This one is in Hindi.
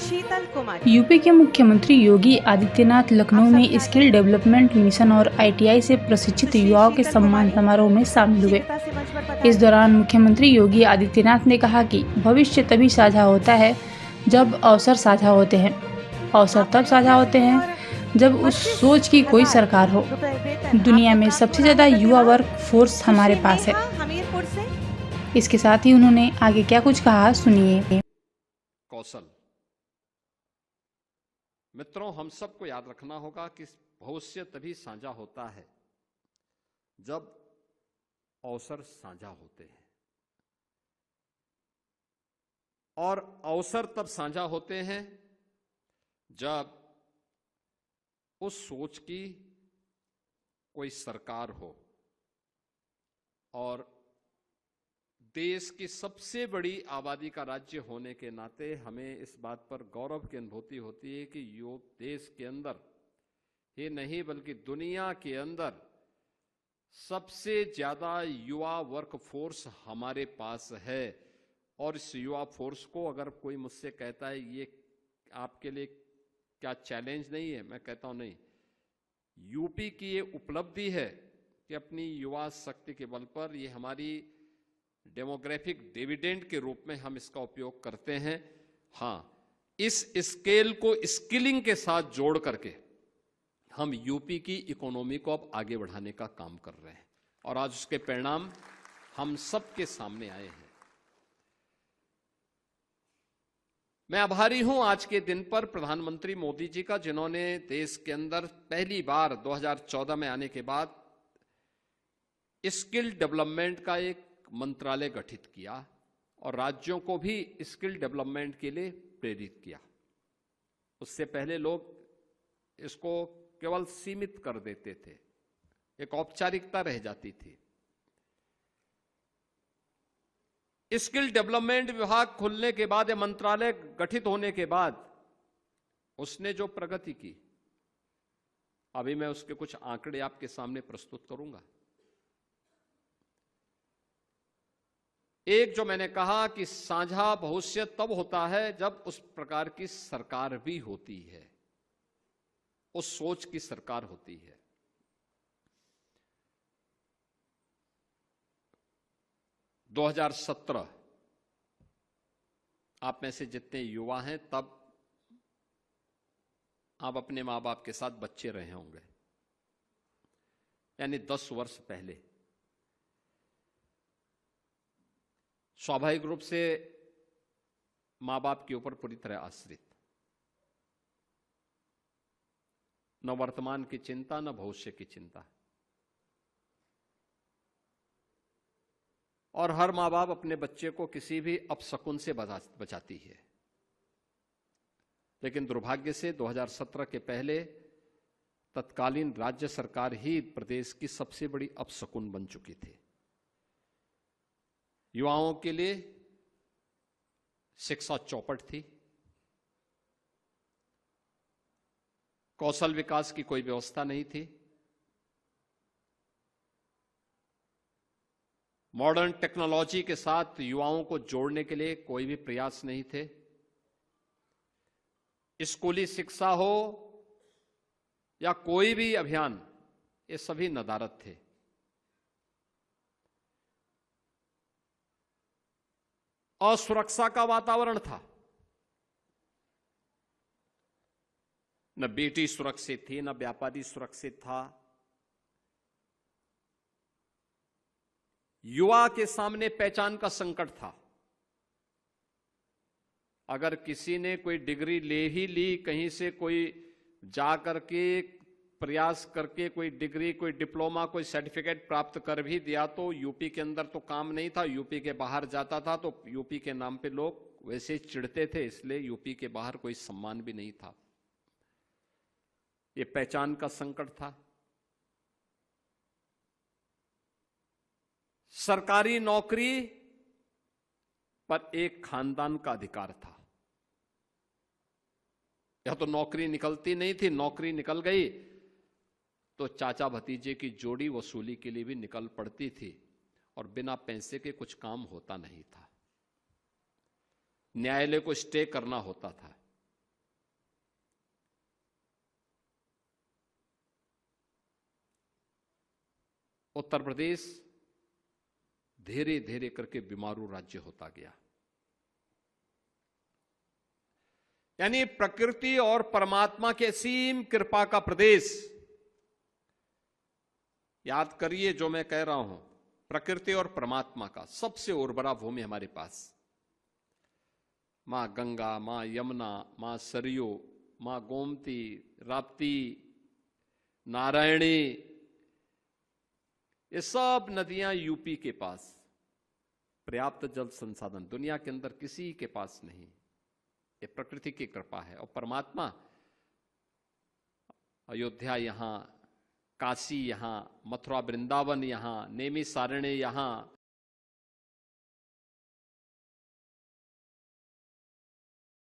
शीतल कुमारी। यूपी के मुख्यमंत्री योगी आदित्यनाथ लखनऊ में स्किल डेवलपमेंट मिशन और आईटीआई से प्रशिक्षित युवाओं के सम्मान समारोह में शामिल हुए। इस दौरान मुख्यमंत्री योगी आदित्यनाथ ने कहा कि भविष्य तभी साझा होता है जब अवसर साझा होते हैं। अवसर तब साझा होते हैं जब उस सोच की कोई सरकार हो। दुनिया में सबसे ज्यादा युवा वर्क फोर्स हमारे पास है। इसके साथ ही उन्होंने आगे क्या कुछ कहा, सुनिए। कौशल मित्रों, हम सबको याद रखना होगा कि भविष्य तभी साझा होता है जब अवसर साझा होते हैं, और अवसर तब साझा होते हैं जब उस सोच की कोई सरकार हो। और देश की सबसे बड़ी आबादी का राज्य होने के नाते हमें इस बात पर गौरव की अनुभूति होती है कि देश के अंदर ही नहीं बल्कि दुनिया के अंदर सबसे ज्यादा युवा वर्क फोर्स हमारे पास है। और इस युवा फोर्स को अगर कोई मुझसे कहता है ये आपके लिए क्या चैलेंज नहीं है, मैं कहता हूं नहीं, यूपी की ये उपलब्धि है कि अपनी युवा शक्ति के बल पर ये हमारी डेमोग्राफिक डिविडेंड के रूप में हम इसका उपयोग करते हैं। हां, इस स्केल को स्किलिंग के साथ जोड़ करके हम यूपी की इकोनॉमी को अब आगे बढ़ाने का काम कर रहे हैं, और आज उसके परिणाम हम सबके सामने आए हैं। मैं आभारी हूं आज के दिन पर प्रधानमंत्री मोदी जी का, जिन्होंने देश के अंदर पहली बार 2014 में आने के बाद स्किल डेवलपमेंट का एक मंत्रालय गठित किया और राज्यों को भी स्किल डेवलपमेंट के लिए प्रेरित किया। उससे पहले लोग इसको केवल सीमित कर देते थे, एक औपचारिकता रह जाती थी। स्किल डेवलपमेंट विभाग खुलने के बाद या मंत्रालय गठित होने के बाद उसने जो प्रगति की, अभी मैं उसके कुछ आंकड़े आपके सामने प्रस्तुत करूंगा। एक, जो मैंने कहा कि साझा भविष्य तब होता है जब उस प्रकार की सरकार भी होती है, उस सोच की सरकार होती है। - 2017 आप में से जितने युवा हैं तब आप अपने मां बाप के साथ बच्चे रहे होंगे, यानी 10 वर्ष पहले। स्वाभाविक रूप से मां बाप के ऊपर पूरी तरह आश्रित, न वर्तमान की चिंता न भविष्य की चिंता। और हर मां बाप अपने बच्चे को किसी भी अपशकुन से बचाती है, लेकिन दुर्भाग्य से 2017 के पहले तत्कालीन राज्य सरकार ही प्रदेश की सबसे बड़ी अपशकुन बन चुकी थी। युवाओं के लिए शिक्षा चौपट थी, कौशल विकास की कोई व्यवस्था नहीं थी, मॉडर्न टेक्नोलॉजी के साथ युवाओं को जोड़ने के लिए कोई भी प्रयास नहीं थे। स्कूली शिक्षा हो या कोई भी अभियान, ये सभी नदारद थे। असुरक्षा का वातावरण था, न बेटी सुरक्षित थी, न व्यापारी सुरक्षित था। युवा के सामने पहचान का संकट था। अगर किसी ने कोई डिग्री ले ही ली, कहीं से कोई जा करके प्रयास करके कोई डिग्री, कोई डिप्लोमा, कोई सर्टिफिकेट प्राप्त कर भी दिया तो यूपी के अंदर तो काम नहीं था, यूपी के बाहर जाता था तो यूपी के नाम पे लोग वैसे चिढ़ते थे, इसलिए यूपी के बाहर कोई सम्मान भी नहीं था। ये पहचान का संकट था। सरकारी नौकरी पर एक खानदान का अधिकार था। या तो नौकरी निकलती नहीं थी, नौकरी निकल गई तो चाचा भतीजे की जोड़ी वसूली के लिए भी निकल पड़ती थी, और बिना पैसे के कुछ काम होता नहीं था। न्यायालय को स्टे करना होता था। उत्तर प्रदेश धीरे धीरे करके बीमारू राज्य होता गया। यानी प्रकृति और परमात्मा के असीम कृपा का प्रदेश। याद करिए जो मैं कह रहा हूं, प्रकृति और परमात्मा का सबसे उर्वरा भूमि हमारे पास। मां गंगा, मां यमुना, मां सरयू, मां गोमती, राप्ती, नारायणी, ये सब नदियां यूपी के पास। पर्याप्त जल संसाधन दुनिया के अंदर किसी के पास नहीं। ये प्रकृति की कृपा है। और परमात्मा अयोध्या यहां, काशी यहां, मथुरा वृंदावन यहां, नेमी सारण्य यहां,